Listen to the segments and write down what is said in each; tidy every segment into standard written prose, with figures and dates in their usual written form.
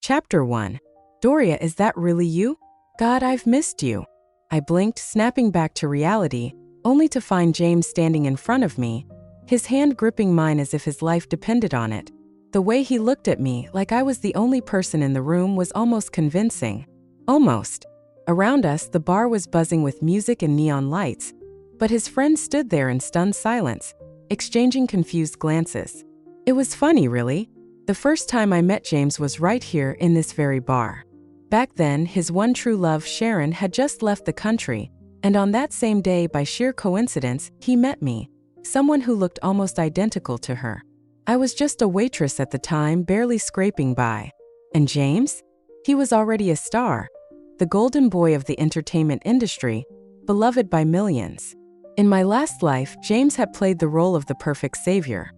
Chapter 1. Doria, is that really you? God, I've missed you. I blinked, snapping back to reality, only to find James standing in front of me, his hand gripping mine as if his life depended on it. The way he looked at me, like I was the only person in the room, was almost convincing. Almost. Around us, the bar was buzzing with music and neon lights, but his friends stood there in stunned silence, exchanging confused glances. It was funny, really. The first time I met James was right here in this very bar. Back then, his one true love, Sharon, had just left the country, and on that same day, by sheer coincidence, he met me, someone who looked almost identical to her. I was just a waitress at the time, barely scraping by. And James? He was already a star, the golden boy of the entertainment industry, beloved by millions. In my last life, James had played the role of the perfect savior.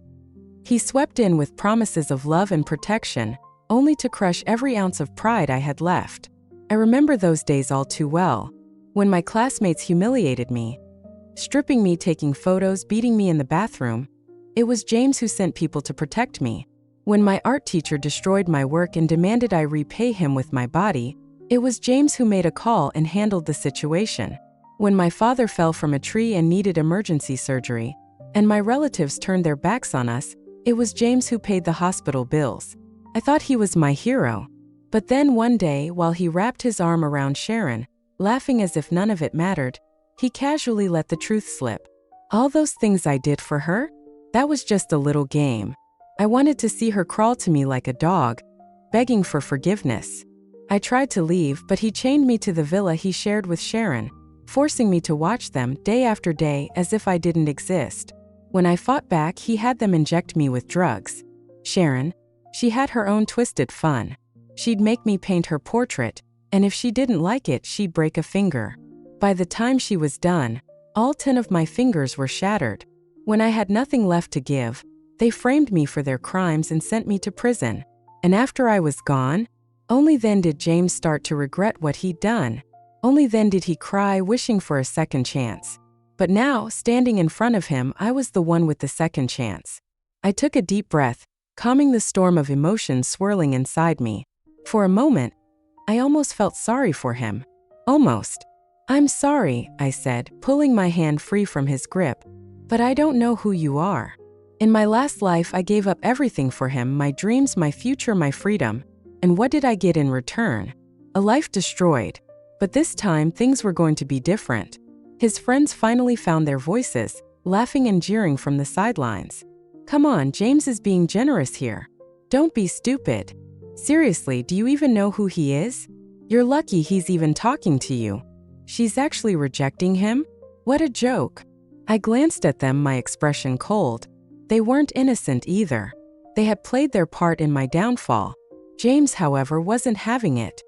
He swept in with promises of love and protection, only to crush every ounce of pride I had left. I remember those days all too well, when my classmates humiliated me, stripping me, taking photos, beating me in the bathroom. It was James who sent people to protect me. When my art teacher destroyed my work and demanded I repay him with my body, it was James who made a call and handled the situation. When my father fell from a tree and needed emergency surgery, and my relatives turned their backs on us, it was James who paid the hospital bills. I thought he was my hero. But then one day, while he wrapped his arm around Sharon, laughing as if none of it mattered, he casually let the truth slip. All those things I did for her? That was just a little game. I wanted to see her crawl to me like a dog, begging for forgiveness. I tried to leave, but he chained me to the villa he shared with Sharon, forcing me to watch them day after day as if I didn't exist. When I fought back, he had them inject me with drugs. Sharon, she had her own twisted fun. She'd make me paint her portrait, and if she didn't like it, she'd break a finger. By the time she was done, all 10 of my fingers were shattered. When I had nothing left to give, they framed me for their crimes and sent me to prison. And after I was gone, only then did James start to regret what he'd done. Only then did he cry, wishing for a second chance. But now, standing in front of him, I was the one with the second chance. I took a deep breath, calming the storm of emotions swirling inside me. For a moment, I almost felt sorry for him. Almost. "I'm sorry," I said, pulling my hand free from his grip. "But I don't know who you are." In my last life, I gave up everything for him, my dreams, my future, my freedom. And what did I get in return? A life destroyed. But this time, things were going to be different. His friends finally found their voices, laughing and jeering from the sidelines. "Come on, James is being generous here. Don't be stupid. Seriously, do you even know who he is? You're lucky he's even talking to you. She's actually rejecting him? What a joke." I glanced at them, my expression cold. They weren't innocent either. They had played their part in my downfall. James, however, wasn't having it.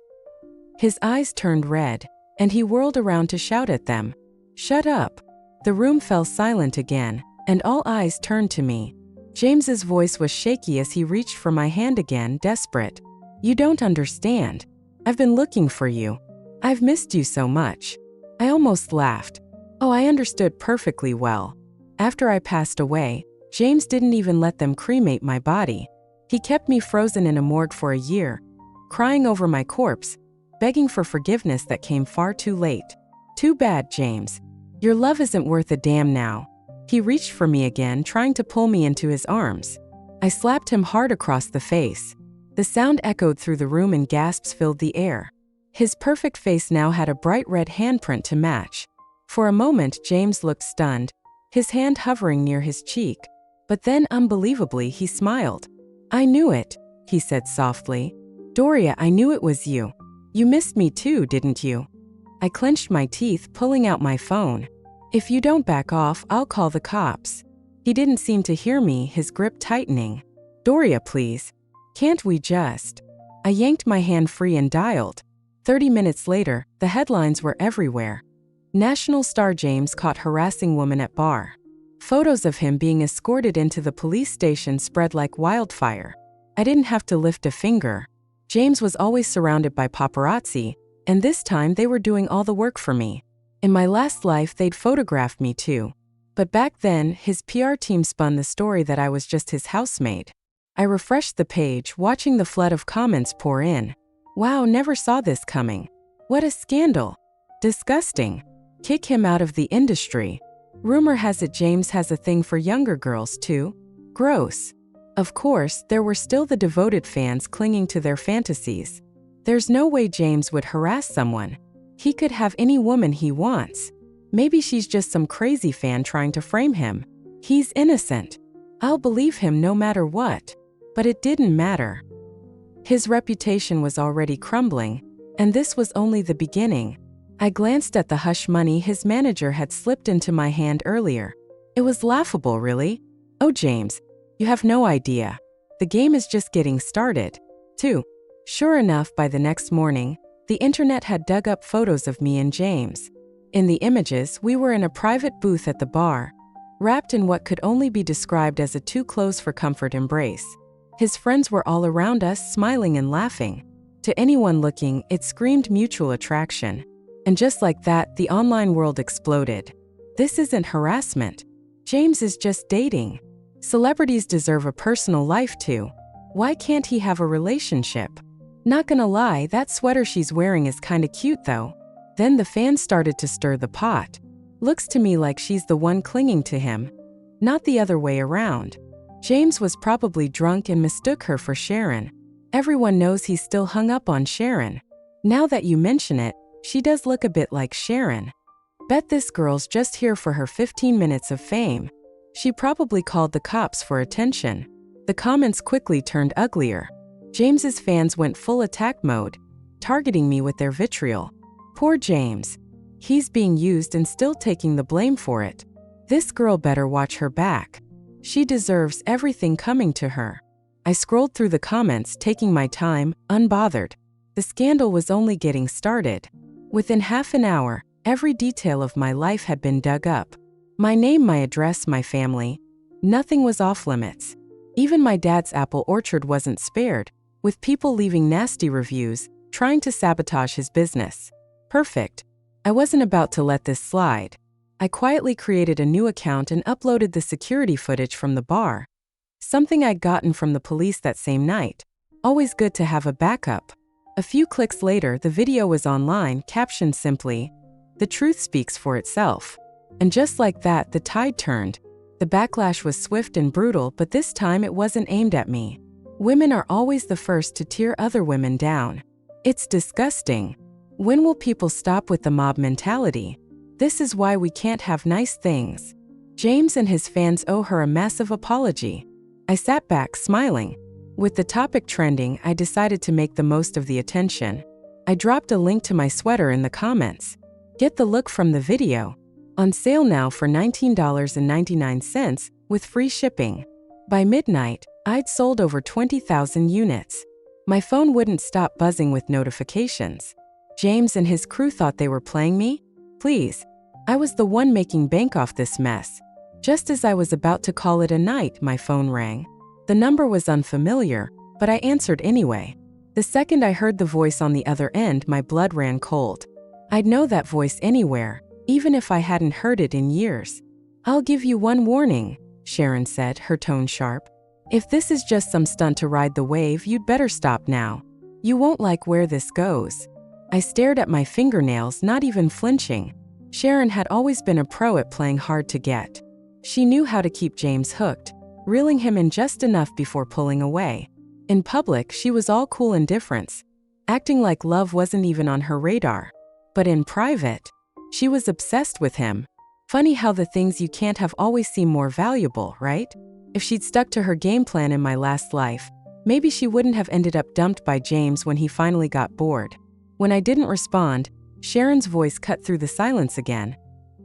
His eyes turned red, and he whirled around to shout at them. "Shut up." The room fell silent again, and all eyes turned to me. James's voice was shaky as he reached for my hand again, desperate. "You don't understand. I've been looking for you. I've missed you so much." I almost laughed. Oh, I understood perfectly well. After I passed away, James didn't even let them cremate my body. He kept me frozen in a morgue for a year, crying over my corpse, begging for forgiveness that came far too late. "Too bad, James. Your love isn't worth a damn now." He reached for me again, trying to pull me into his arms. I slapped him hard across the face. The sound echoed through the room and gasps filled the air. His perfect face now had a bright red handprint to match. For a moment, James looked stunned, his hand hovering near his cheek. But then, unbelievably, he smiled. "I knew it," he said softly. "Doria, I knew it was you. You missed me too, didn't you?" I clenched my teeth, pulling out my phone. "If you don't back off, I'll call the cops." He didn't seem to hear me, his grip tightening. "Doria, please. Can't we just?" I yanked my hand free and dialed. 30 minutes later, the headlines were everywhere. National star James caught harassing woman at bar. Photos of him being escorted into the police station spread like wildfire. I didn't have to lift a finger. James was always surrounded by paparazzi, and this time they were doing all the work for me. In my last life, they'd photographed me too. But back then, his PR team spun the story that I was just his housemaid. I refreshed the page, watching the flood of comments pour in. Wow, never saw this coming. What a scandal. Disgusting. Kick him out of the industry. Rumor has it James has a thing for younger girls too. Gross. Of course, there were still the devoted fans clinging to their fantasies. There's no way James would harass someone. He could have any woman he wants. Maybe she's just some crazy fan trying to frame him. He's innocent. I'll believe him no matter what. But it didn't matter. His reputation was already crumbling, and this was only the beginning. I glanced at the hush money his manager had slipped into my hand earlier. It was laughable, really. Oh, James, you have no idea. The game is just getting started. 2. Sure enough, by the next morning, the internet had dug up photos of me and James. In the images, we were in a private booth at the bar, wrapped in what could only be described as a too-close-for-comfort embrace. His friends were all around us, smiling and laughing. To anyone looking, it screamed mutual attraction. And just like that, the online world exploded. This isn't harassment. James is just dating. Celebrities deserve a personal life too. Why can't he have a relationship? Not gonna lie, that sweater she's wearing is kinda cute though. Then the fans started to stir the pot. Looks to me like she's the one clinging to him, not the other way around. James was probably drunk and mistook her for Sharon. Everyone knows he's still hung up on Sharon. Now that you mention it, she does look a bit like Sharon. Bet this girl's just here for her 15 minutes of fame. She probably called the cops for attention. The comments quickly turned uglier. James's fans went full attack mode, targeting me with their vitriol. Poor James. He's being used and still taking the blame for it. This girl better watch her back. She deserves everything coming to her. I scrolled through the comments, taking my time, unbothered. The scandal was only getting started. Within half an hour, every detail of my life had been dug up. My name, my address, my family. Nothing was off limits. Even my dad's apple orchard wasn't spared, with people leaving nasty reviews, trying to sabotage his business. Perfect. I wasn't about to let this slide. I quietly created a new account and uploaded the security footage from the bar. Something I'd gotten from the police that same night. Always good to have a backup. A few clicks later, the video was online, captioned simply, "The truth speaks for itself." And just like that, the tide turned. The backlash was swift and brutal, but this time it wasn't aimed at me. Women are always the first to tear other women down. It's disgusting. When will people stop with the mob mentality? This is why we can't have nice things. James and his fans owe her a massive apology. I sat back, smiling. With the topic trending, I decided to make the most of the attention. I dropped a link to my sweater in the comments. Get the look from the video. On sale now for $19.99 with free shipping. By midnight, I'd sold over 20,000 units. My phone wouldn't stop buzzing with notifications. James and his crew thought they were playing me? Please. I was the one making bank off this mess. Just as I was about to call it a night, my phone rang. The number was unfamiliar, but I answered anyway. The second I heard the voice on the other end, my blood ran cold. I'd know that voice anywhere, even if I hadn't heard it in years. "I'll give you one warning," Sharon said, her tone sharp. "If this is just some stunt to ride the wave, you'd better stop now. You won't like where this goes." I stared at my fingernails, not even flinching. Sharon had always been a pro at playing hard to get. She knew how to keep James hooked, reeling him in just enough before pulling away. In public, she was all cool indifference, acting like love wasn't even on her radar. But in private, she was obsessed with him. Funny how the things you can't have always seem more valuable, right? If she'd stuck to her game plan in my last life, maybe she wouldn't have ended up dumped by James when he finally got bored. When I didn't respond, Sharon's voice cut through the silence again,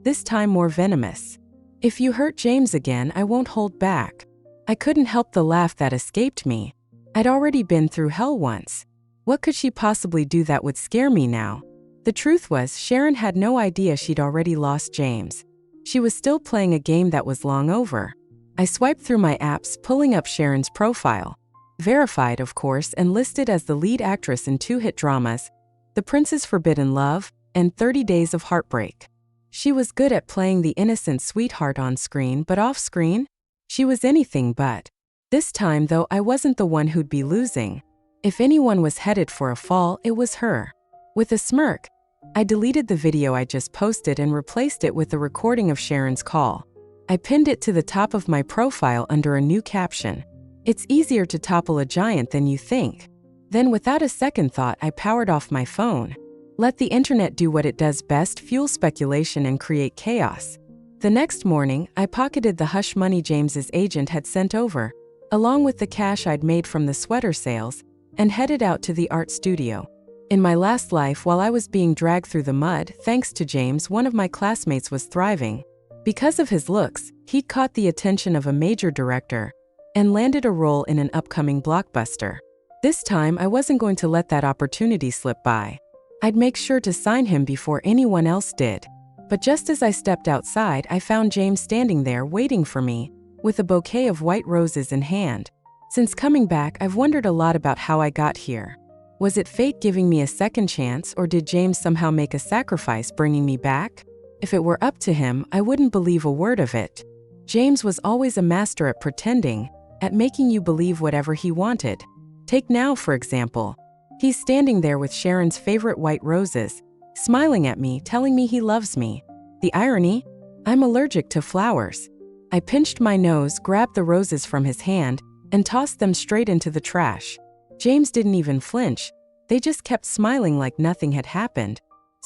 this time more venomous. "If you hurt James again, I won't hold back." I couldn't help the laugh that escaped me. I'd already been through hell once. What could she possibly do that would scare me now? The truth was, Sharon had no idea she'd already lost James. She was still playing a game that was long over. I swiped through my apps, pulling up Sharon's profile. Verified, of course, and listed as the lead actress in 2 hit dramas, The Prince's Forbidden Love and 30 Days of Heartbreak. She was good at playing the innocent sweetheart on screen, but off screen, she was anything but. This time, though, I wasn't the one who'd be losing. If anyone was headed for a fall, it was her. With a smirk, I deleted the video I just posted and replaced it with a recording of Sharon's call. I pinned it to the top of my profile under a new caption. It's easier to topple a giant than you think. Then, without a second thought, I powered off my phone. Let the internet do what it does best: fuel speculation and create chaos. The next morning, I pocketed the hush money James's agent had sent over, along with the cash I'd made from the sweater sales, and headed out to the art studio. In my last life, while I was being dragged through the mud, thanks to James, one of my classmates was thriving. Because of his looks, he'd caught the attention of a major director and landed a role in an upcoming blockbuster. This time, I wasn't going to let that opportunity slip by. I'd make sure to sign him before anyone else did. But just as I stepped outside, I found James standing there waiting for me, with a bouquet of white roses in hand. Since coming back, I've wondered a lot about how I got here. Was it fate giving me a second chance, or did James somehow make a sacrifice bringing me back? If it were up to him, I wouldn't believe a word of it. James was always a master at pretending, at making you believe whatever he wanted. Take now, for example. He's standing there with Sharon's favorite white roses, smiling at me, telling me he loves me. The irony? I'm allergic to flowers. I pinched my nose, grabbed the roses from his hand, and tossed them straight into the trash. James didn't even flinch. They just kept smiling like nothing had happened.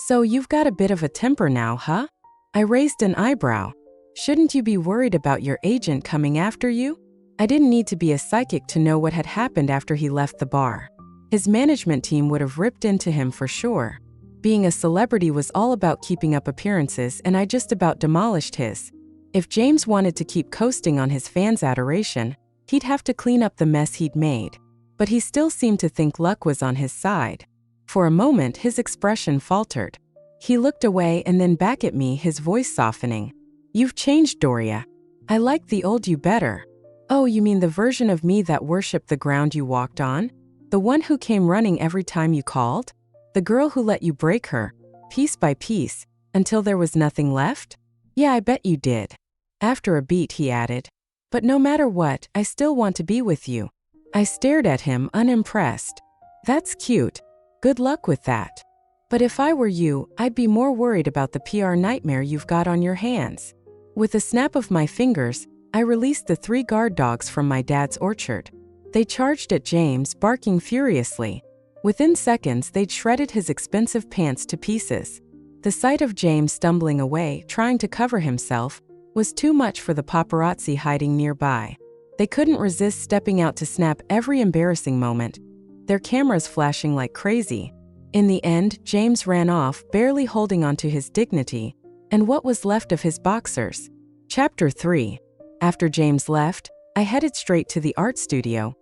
So you've got a bit of a temper now, huh? I raised an eyebrow. Shouldn't you be worried about your agent coming after you? I didn't need to be a psychic to know what had happened after he left the bar. His management team would have ripped into him for sure. Being a celebrity was all about keeping up appearances, and I just about demolished his. If James wanted to keep coasting on his fans' adoration, he'd have to clean up the mess he'd made. But he still seemed to think luck was on his side. For a moment, his expression faltered. He looked away and then back at me, his voice softening. "You've changed, Doria. I like the old you better." "Oh, you mean the version of me that worshipped the ground you walked on? The one who came running every time you called? The girl who let you break her, piece by piece, until there was nothing left? Yeah, I bet you did." After a beat, he added, "But no matter what, I still want to be with you." I stared at him, unimpressed. "That's cute. Good luck with that. But if I were you, I'd be more worried about the PR nightmare you've got on your hands." With a snap of my fingers, I released the 3 guard dogs from my dad's orchard. They charged at James, barking furiously. Within seconds, they'd shredded his expensive pants to pieces. The sight of James stumbling away, trying to cover himself, was too much for the paparazzi hiding nearby. They couldn't resist stepping out to snap every embarrassing moment, their cameras flashing like crazy. In the end, James ran off, barely holding onto his dignity and what was left of his boxers. Chapter 3. After James left, I headed straight to the art studio,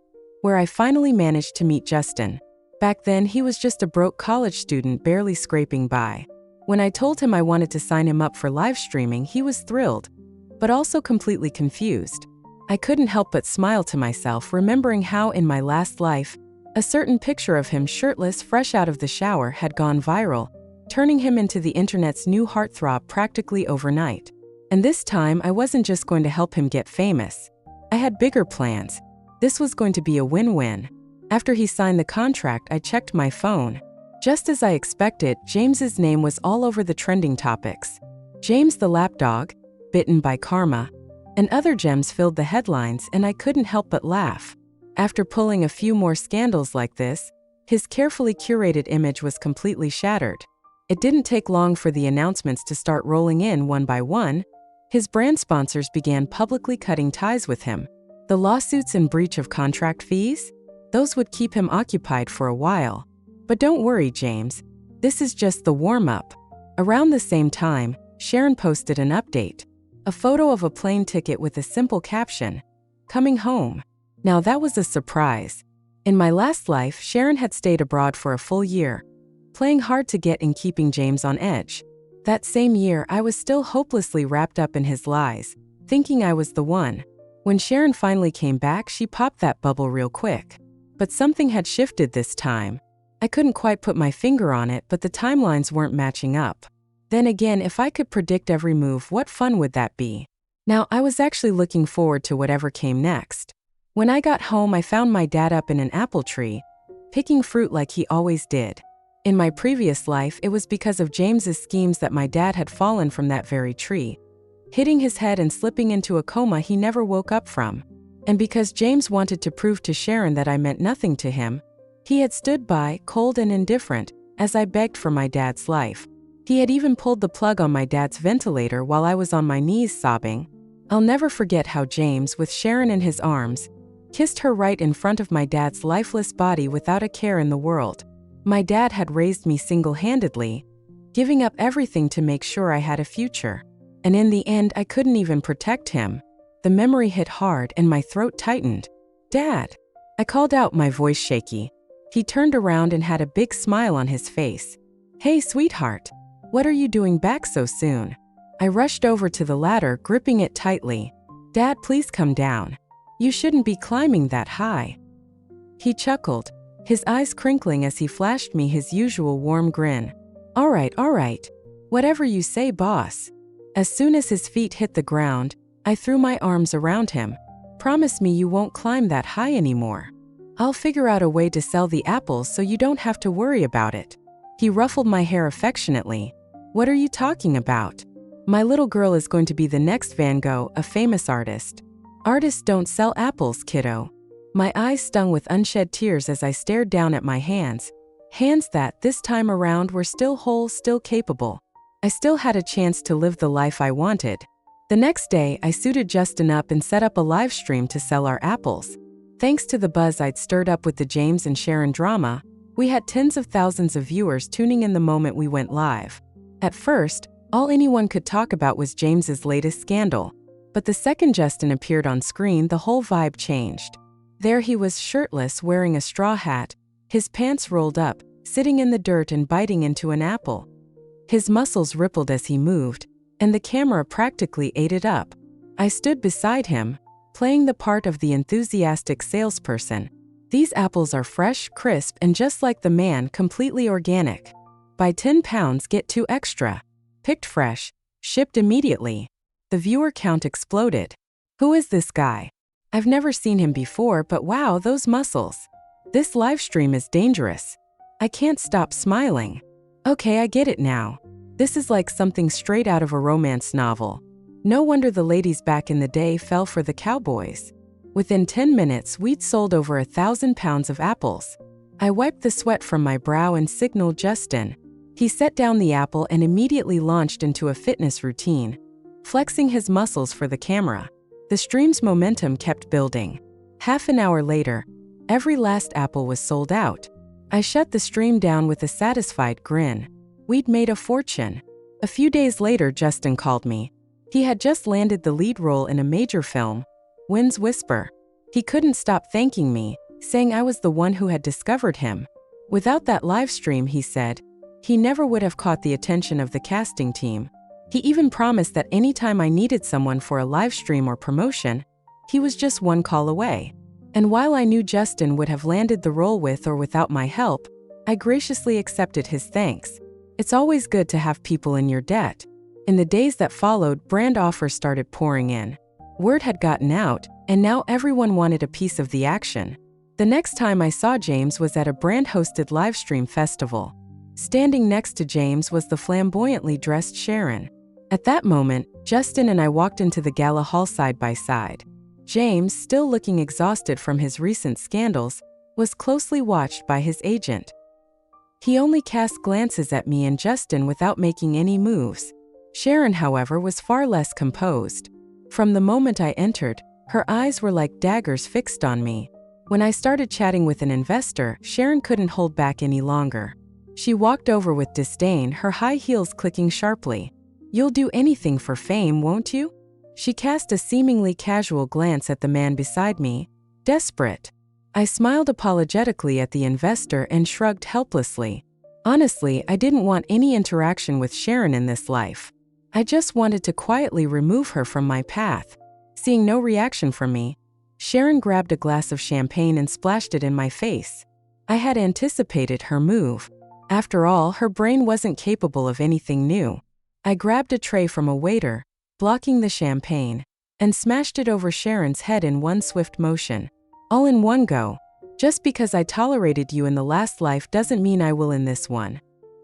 where I finally managed to meet Justin. Back then, he was just a broke college student barely scraping by. When I told him I wanted to sign him up for live streaming, he was thrilled, but also completely confused. I couldn't help but smile to myself, remembering how in my last life, a certain picture of him shirtless, fresh out of the shower, had gone viral, turning him into the internet's new heartthrob practically overnight. And this time, I wasn't just going to help him get famous. I had bigger plans. This was going to be a win-win. After he signed the contract, I checked my phone. Just as I expected, James's name was all over the trending topics. James the lapdog, bitten by karma, and other gems filled the headlines, and I couldn't help but laugh. After pulling a few more scandals like this, his carefully curated image was completely shattered. It didn't take long for the announcements to start rolling in one by one. His brand sponsors began publicly cutting ties with him. The lawsuits and breach of contract fees? Those would keep him occupied for a while. But don't worry, James. This is just the warm-up. Around the same time, Sharon posted an update. A photo of a plane ticket with a simple caption, "Coming home." Now that was a surprise. In my last life, Sharon had stayed abroad for a full year, playing hard to get and keeping James on edge. That same year, I was still hopelessly wrapped up in his lies, thinking I was the one. When Sharon finally came back, she popped that bubble real quick. But something had shifted this time. I couldn't quite put my finger on it, but the timelines weren't matching up. Then again, if I could predict every move, what fun would that be? Now, I was actually looking forward to whatever came next. When I got home, I found my dad up in an apple tree, picking fruit like he always did. In my previous life, it was because of James's schemes that my dad had fallen from that very tree, hitting his head and slipping into a coma he never woke up from. And because James wanted to prove to Sharon that I meant nothing to him, he had stood by, cold and indifferent, as I begged for my dad's life. He had even pulled the plug on my dad's ventilator while I was on my knees sobbing. I'll never forget how James, with Sharon in his arms, kissed her right in front of my dad's lifeless body without a care in the world. My dad had raised me single-handedly, giving up everything to make sure I had a future. And in the end, I couldn't even protect him. The memory hit hard and my throat tightened. "Dad!" I called out, my voice shaky. He turned around and had a big smile on his face. "Hey, sweetheart. What are you doing back so soon?" I rushed over to the ladder, gripping it tightly. "Dad, please come down. You shouldn't be climbing that high." He chuckled, his eyes crinkling as he flashed me his usual warm grin. All right. Whatever you say, boss." As soon as his feet hit the ground, I threw my arms around him. "Promise me you won't climb that high anymore. I'll figure out a way to sell the apples so you don't have to worry about it." He ruffled my hair affectionately. "What are you talking about? My little girl is going to be the next Van Gogh, a famous artist. Artists don't sell apples, kiddo." My eyes stung with unshed tears as I stared down at my hands. Hands that, this time around, were still whole, still capable. I still had a chance to live the life I wanted. The next day, I suited Justin up and set up a live stream to sell our apples. Thanks to the buzz I'd stirred up with the James and Sharon drama, we had tens of thousands of viewers tuning in the moment we went live. At first, all anyone could talk about was James's latest scandal. But the second Justin appeared on screen, the whole vibe changed. There he was, shirtless, wearing a straw hat, his pants rolled up, sitting in the dirt and biting into an apple. His muscles rippled as he moved, and the camera practically ate it up. I stood beside him, playing the part of the enthusiastic salesperson. "These apples are fresh, crisp, and just like the man, completely organic. Buy 10 pounds, get 2 extra. Picked fresh, shipped immediately." The viewer count exploded. Who is this guy? I've never seen him before, but wow, those muscles. This live stream is dangerous. I can't stop smiling. Okay, I get it now. This is like something straight out of a romance novel. No wonder the ladies back in the day fell for the cowboys. Within 10 minutes, we'd sold over 1,000 pounds of apples. I wiped the sweat from my brow and signaled Justin. He set down the apple and immediately launched into a fitness routine, flexing his muscles for the camera. The stream's momentum kept building. Half an hour later, every last apple was sold out. I shut the stream down with a satisfied grin. We'd made a fortune. A few days later, Justin called me. He had just landed the lead role in a major film, Wind's Whisper. He couldn't stop thanking me, saying I was the one who had discovered him. Without that live stream, he said, he never would have caught the attention of the casting team. He even promised that anytime I needed someone for a live stream or promotion, he was just one call away. And while I knew Justin would have landed the role with or without my help, I graciously accepted his thanks. It's always good to have people in your debt. In the days that followed, brand offers started pouring in. Word had gotten out, and now everyone wanted a piece of the action. The next time I saw James was at a brand-hosted livestream festival. Standing next to James was the flamboyantly dressed Sharon. At that moment, Justin and I walked into the gala hall side by side. James, still looking exhausted from his recent scandals, was closely watched by his agent. He only cast glances at me and Justin without making any moves. Sharon, however, was far less composed. From the moment I entered, her eyes were like daggers fixed on me. When I started chatting with an investor, Sharon couldn't hold back any longer. She walked over with disdain, her high heels clicking sharply. "You'll do anything for fame, won't you?" She cast a seemingly casual glance at the man beside me. Desperate. I smiled apologetically at the investor and shrugged helplessly. Honestly, I didn't want any interaction with Sharon in this life. I just wanted to quietly remove her from my path. Seeing no reaction from me, Sharon grabbed a glass of champagne and splashed it in my face. I had anticipated her move. After all, her brain wasn't capable of anything new. I grabbed a tray from a waiter, blocking the champagne, and smashed it over Sharon's head in one swift motion. all in one go. Just because I tolerated you in the last life doesn't mean I will in this one.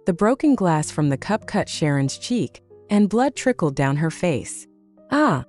The broken glass from the cup cut Sharon's cheek, and blood trickled down her face. Ah!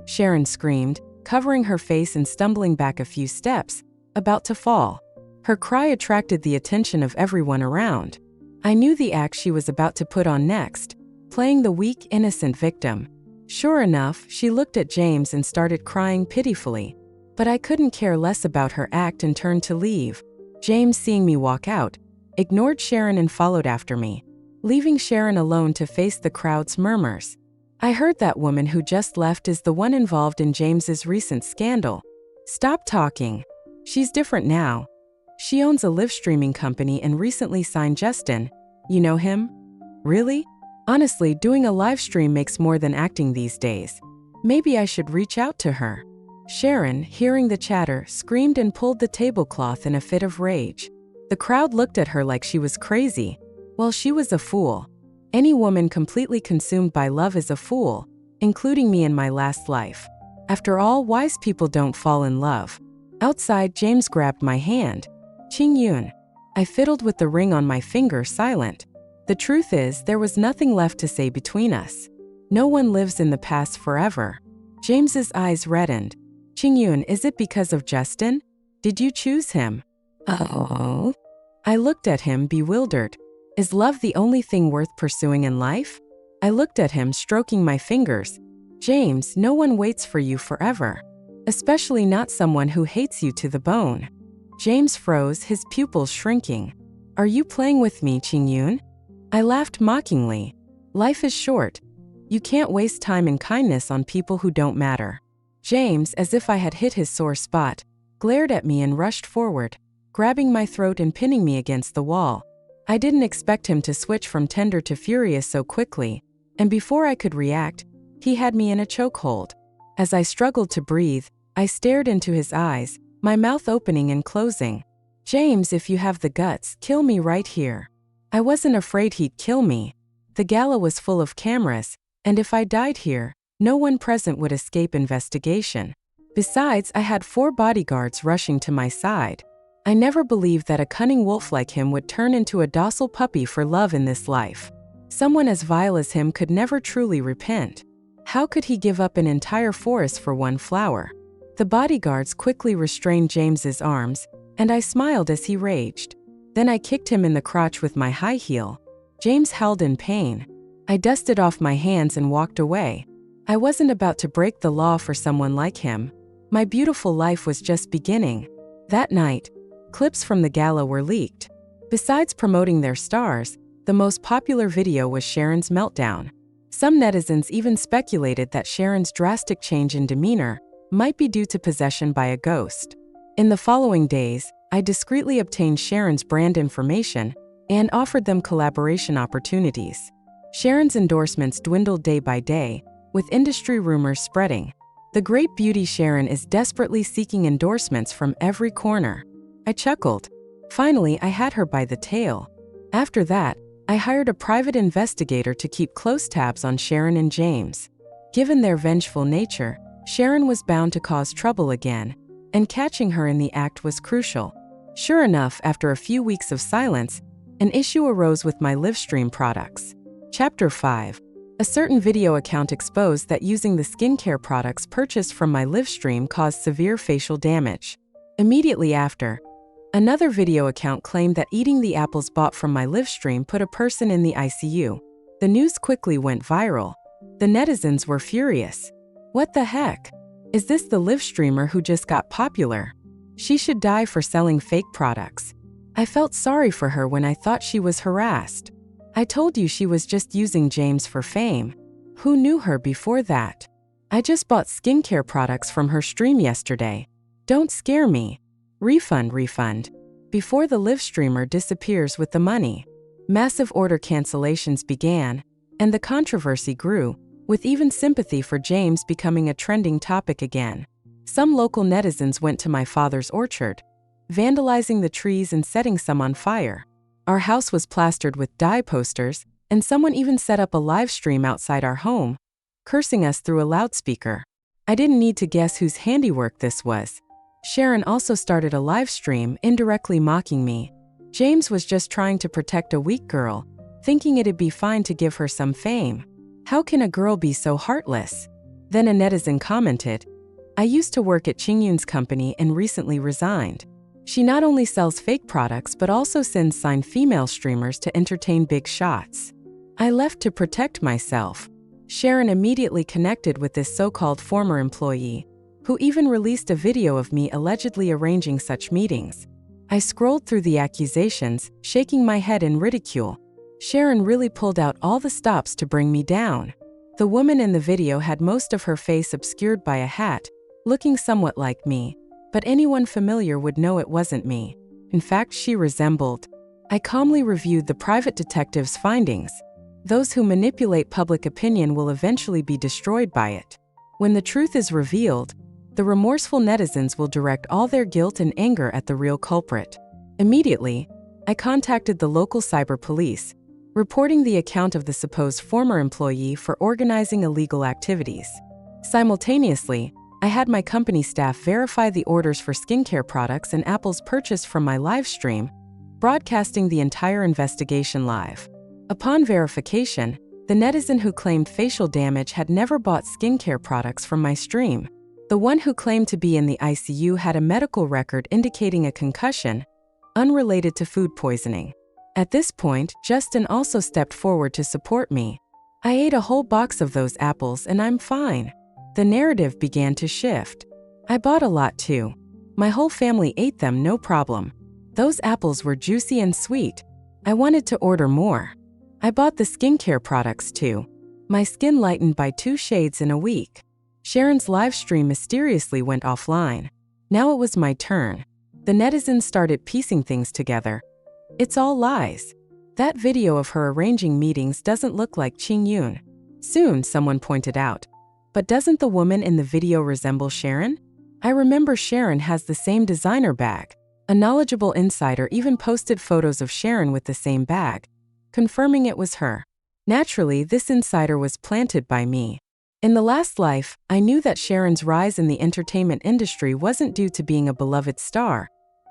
Sharon screamed, covering her face and stumbling back a few steps, about to fall. Her cry attracted the attention of everyone around. I knew the act she was about to put on next, playing the weak, innocent victim. Sure enough, she looked at James and started crying pitifully. But I couldn't care less about her act and turned to leave. James, seeing me walk out, ignored Sharon and followed after me, leaving Sharon alone to face the crowd's murmurs. I heard that woman who just left is the one involved in James's recent scandal. Stop talking. She's different now. She owns a live streaming company and recently signed Justin. You know him? Really? Honestly, doing a live stream makes more than acting these days. Maybe I should reach out to her. Sharon, hearing the chatter, screamed and pulled the tablecloth in a fit of rage. The crowd looked at her like she was crazy. Well, she was a fool. Any woman completely consumed by love is a fool, including me in my last life. After all, wise people don't fall in love. Outside, James grabbed my hand. Qingyun. I fiddled with the ring on my finger, silent. The truth is, there was nothing left to say between us. No one lives in the past forever. James's eyes reddened. Qingyun, is it because of Justin? Did you choose him? Oh. I looked at him, bewildered. Is love the only thing worth pursuing in life? I looked at him, stroking my fingers. James, no one waits for you forever. Especially not someone who hates you to the bone. James froze, his pupils shrinking. Are you playing with me, Qingyun? I laughed mockingly. Life is short. You can't waste time and kindness on people who don't matter. James, as if I had hit his sore spot, glared at me and rushed forward, grabbing my throat and pinning me against the wall. I didn't expect him to switch from tender to furious so quickly, and before I could react, he had me in a chokehold. As I struggled to breathe, I stared into his eyes, my mouth opening and closing. James, if you have the guts, kill me right here. I wasn't afraid he'd kill me. The gala was full of cameras, and if I died here, no one present would escape investigation. Besides, I had 4 bodyguards rushing to my side. I never believed that a cunning wolf like him would turn into a docile puppy for love in this life. Someone as vile as him could never truly repent. How could he give up an entire forest for one flower? The bodyguards quickly restrained James's arms, and I smiled as he raged. Then I kicked him in the crotch with my high heel. James howled in pain. I dusted off my hands and walked away. I wasn't about to break the law for someone like him. My beautiful life was just beginning. That night, clips from the gala were leaked. Besides promoting their stars, the most popular video was Sharon's meltdown. Some netizens even speculated that Sharon's drastic change in demeanor might be due to possession by a ghost. In the following days, I discreetly obtained Sharon's brand information and offered them collaboration opportunities. Sharon's endorsements dwindled day by day, with industry rumors spreading. The great beauty Sharon is desperately seeking endorsements from every corner. I chuckled. Finally, I had her by the tail. After that, I hired a private investigator to keep close tabs on Sharon and James. Given their vengeful nature, Sharon was bound to cause trouble again, and catching her in the act was crucial. Sure enough, after a few weeks of silence, an issue arose with my livestream products. Chapter 5. A certain video account exposed that using the skincare products purchased from my livestream caused severe facial damage. Immediately after, another video account claimed that eating the apples bought from my livestream put a person in the ICU. The news quickly went viral. The netizens were furious. What the heck? Is this the livestreamer who just got popular? She should die for selling fake products. I felt sorry for her when I thought she was harassed. I told you she was just using James for fame. Who knew her before that? I just bought skincare products from her stream yesterday. Don't scare me. Refund. Before the live streamer disappears with the money. Massive order cancellations began, and the controversy grew, with even sympathy for James becoming a trending topic again. Some local netizens went to my father's orchard, vandalizing the trees and setting some on fire. Our house was plastered with dye posters, and someone even set up a live stream outside our home, cursing us through a loudspeaker. I didn't need to guess whose handiwork this was. Sharon also started a live stream, indirectly mocking me. James was just trying to protect a weak girl, thinking it'd be fine to give her some fame. How can a girl be so heartless? Then a netizen commented, I used to work at Qingyun's company and recently resigned. She not only sells fake products but also sends signed female streamers to entertain big shots. I left to protect myself. Sharon immediately connected with this so-called former employee, who even released a video of me allegedly arranging such meetings. I scrolled through the accusations, shaking my head in ridicule. Sharon really pulled out all the stops to bring me down. The woman in the video had most of her face obscured by a hat, looking somewhat like me, but anyone familiar would know it wasn't me. In fact, she resembled. I calmly reviewed the private detective's findings. Those who manipulate public opinion will eventually be destroyed by it. When the truth is revealed, the remorseful netizens will direct all their guilt and anger at the real culprit. Immediately, I contacted the local cyber police, reporting the account of the supposed former employee for organizing illegal activities. Simultaneously, I had my company staff verify the orders for skincare products and Apple's purchase from my live stream, broadcasting the entire investigation live. Upon verification, the netizen who claimed facial damage had never bought skincare products from my stream. The one who claimed to be in the ICU had a medical record indicating a concussion, unrelated to food poisoning. At this point, Justin also stepped forward to support me. I ate a whole box of those apples and I'm fine. The narrative began to shift. I bought a lot too. My whole family ate them no problem. Those apples were juicy and sweet. I wanted to order more. I bought the skincare products too. My skin lightened by 2 shades in a week. Sharon's live stream mysteriously went offline. Now it was my turn. The netizens started piecing things together. It's all lies. That video of her arranging meetings doesn't look like Qingyun. Soon, someone pointed out. But doesn't the woman in the video resemble Sharon? I remember Sharon has the same designer bag. A knowledgeable insider even posted photos of Sharon with the same bag, confirming it was her. Naturally, this insider was planted by me. In the last life, I knew that Sharon's rise in the entertainment industry wasn't due to being a beloved star.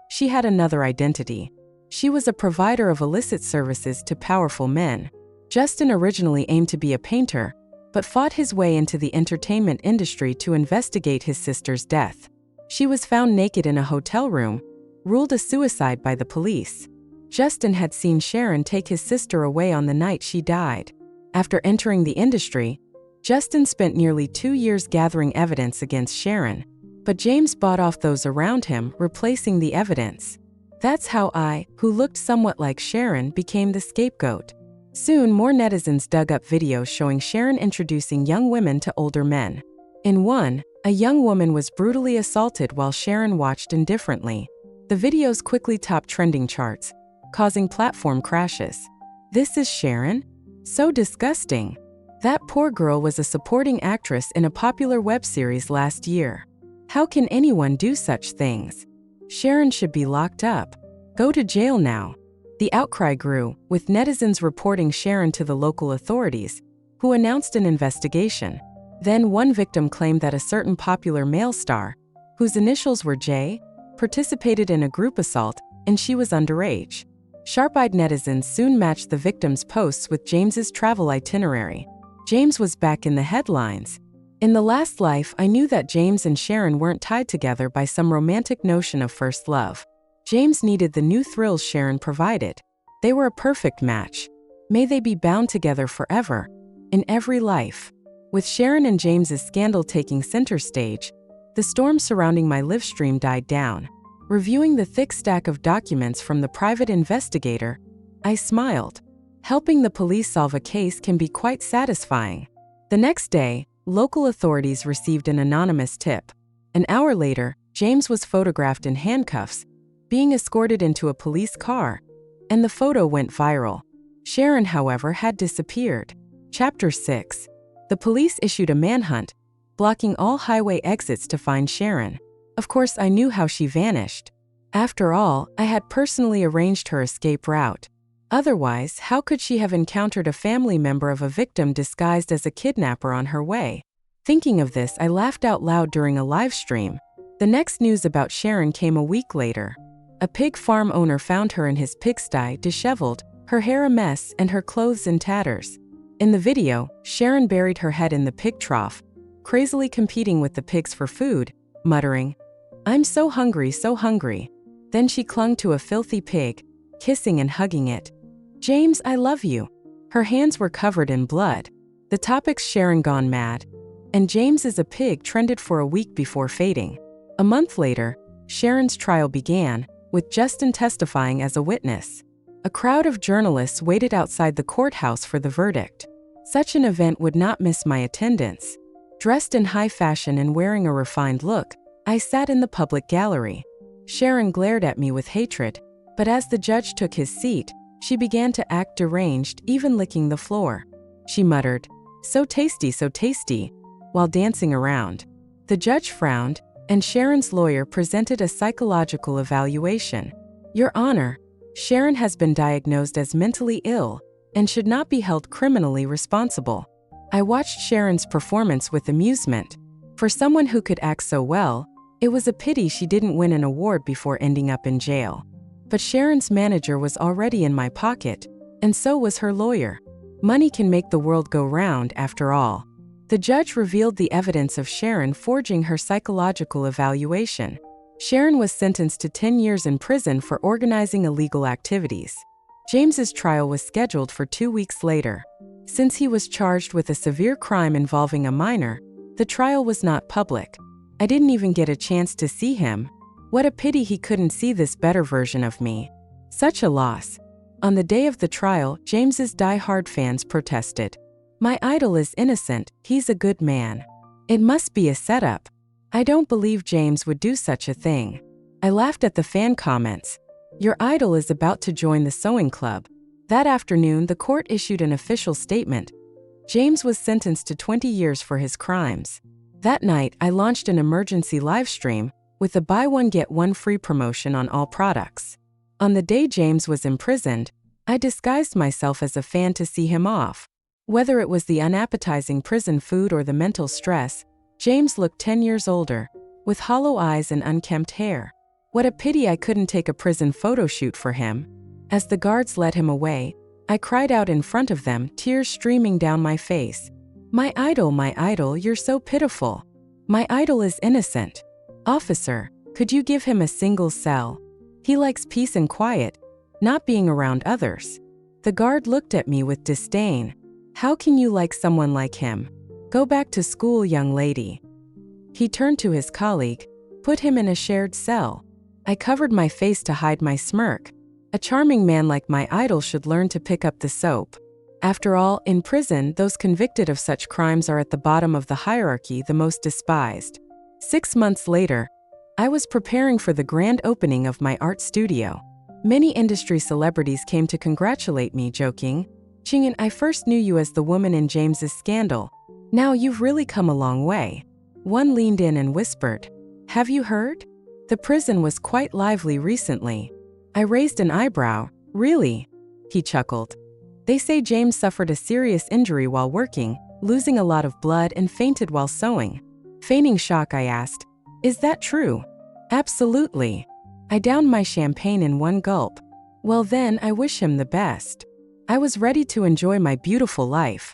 She had another identity. She was a provider of illicit services to powerful men. Justin originally aimed to be a painter, but fought his way into the entertainment industry to investigate his sister's death. She was found naked in a hotel room, ruled a suicide by the police. Justin had seen Sharon take his sister away on the night she died. After entering the industry, Justin spent nearly 2 years gathering evidence against Sharon, but James bought off those around him, replacing the evidence. That's how I, who looked somewhat like Sharon, became the scapegoat. Soon, more netizens dug up videos showing Sharon introducing young women to older men. In one, a young woman was brutally assaulted while Sharon watched indifferently. The videos quickly topped trending charts, causing platform crashes. This is Sharon? So disgusting. That poor girl was a supporting actress in a popular web series last year. How can anyone do such things? Sharon should be locked up. Go to jail now. The outcry grew, with netizens reporting Sharon to the local authorities, who announced an investigation. Then one victim claimed that a certain popular male star, whose initials were J, participated in a group assault, and she was underage. Sharp-eyed netizens soon matched the victim's posts with James's travel itinerary. James was back in the headlines. In the last life, I knew that James and Sharon weren't tied together by some romantic notion of first love. James needed the new thrills Sharon provided. They were a perfect match. May they be bound together forever, in every life. With Sharon and James's scandal taking center stage, the storm surrounding my live stream died down. Reviewing the thick stack of documents from the private investigator, I smiled. Helping the police solve a case can be quite satisfying. The next day, local authorities received an anonymous tip. An hour later, James was photographed in handcuffs, being escorted into a police car, and the photo went viral. Sharon, however, had disappeared. Chapter 6. The police issued a manhunt, blocking all highway exits to find Sharon. Of course, I knew how she vanished. After all, I had personally arranged her escape route. Otherwise, how could she have encountered a family member of a victim disguised as a kidnapper on her way? Thinking of this, I laughed out loud during a live stream. The next news about Sharon came a week later. A pig farm owner found her in his pigsty, disheveled, her hair a mess and her clothes in tatters. In the video, Sharon buried her head in the pig trough, crazily competing with the pigs for food, muttering, "I'm so hungry, so hungry." Then she clung to a filthy pig, kissing and hugging it. "James, I love you." Her hands were covered in blood. The topic's Sharon gone mad. And James is a pig trended for a week before fading. A month later, Sharon's trial began, with Justin testifying as a witness. A crowd of journalists waited outside the courthouse for the verdict. Such an event would not miss my attendance. Dressed in high fashion and wearing a refined look, I sat in the public gallery. Sharon glared at me with hatred, but as the judge took his seat, she began to act deranged, even licking the floor. She muttered, so tasty," while dancing around. The judge frowned, and Sharon's lawyer presented a psychological evaluation. "Your Honor, Sharon has been diagnosed as mentally ill and should not be held criminally responsible." I watched Sharon's performance with amusement. For someone who could act so well, it was a pity she didn't win an award before ending up in jail. But Sharon's manager was already in my pocket, and so was her lawyer. Money can make the world go round, after all. The judge revealed the evidence of Sharon forging her psychological evaluation. Sharon was sentenced to 10 years in prison for organizing illegal activities. James's trial was scheduled for 2 weeks later. Since he was charged with a severe crime involving a minor, the trial was not public. I didn't even get a chance to see him. What a pity he couldn't see this better version of me. Such a loss. On the day of the trial, James's die-hard fans protested. "My idol is innocent, he's a good man. It must be a setup. I don't believe James would do such a thing." I laughed at the fan comments. Your idol is about to join the sewing club. That afternoon, the court issued an official statement. James was sentenced to 20 years for his crimes. That night, I launched an emergency livestream with a buy one get one free promotion on all products. On the day James was imprisoned, I disguised myself as a fan to see him off. Whether it was the unappetizing prison food or the mental stress, James looked 10 years older, with hollow eyes and unkempt hair. What a pity I couldn't take a prison photo shoot for him. As the guards led him away, I cried out in front of them, tears streaming down my face. My idol, you're so pitiful. My idol is innocent. Officer, could you give him a single cell? He likes peace and quiet, not being around others." The guard looked at me with disdain. "How can you like someone like him? Go back to school, young lady." He turned to his colleague, "Put him in a shared cell." I covered my face to hide my smirk. A charming man like my idol should learn to pick up the soap. After all, in prison, those convicted of such crimes are at the bottom of the hierarchy, the most despised. 6 months later, I was preparing for the grand opening of my art studio. Many industry celebrities came to congratulate me, joking, "Chingin, I first knew you as the woman in James's scandal. Now you've really come a long way." One leaned in and whispered, "Have you heard? The prison was quite lively recently." I raised an eyebrow. "Really?" He chuckled. "They say James suffered a serious injury while working, losing a lot of blood and fainted while sewing." Feigning shock, I asked, "Is that true?" "Absolutely." I downed my champagne in one gulp. "Well then, I wish him the best." I was ready to enjoy my beautiful life.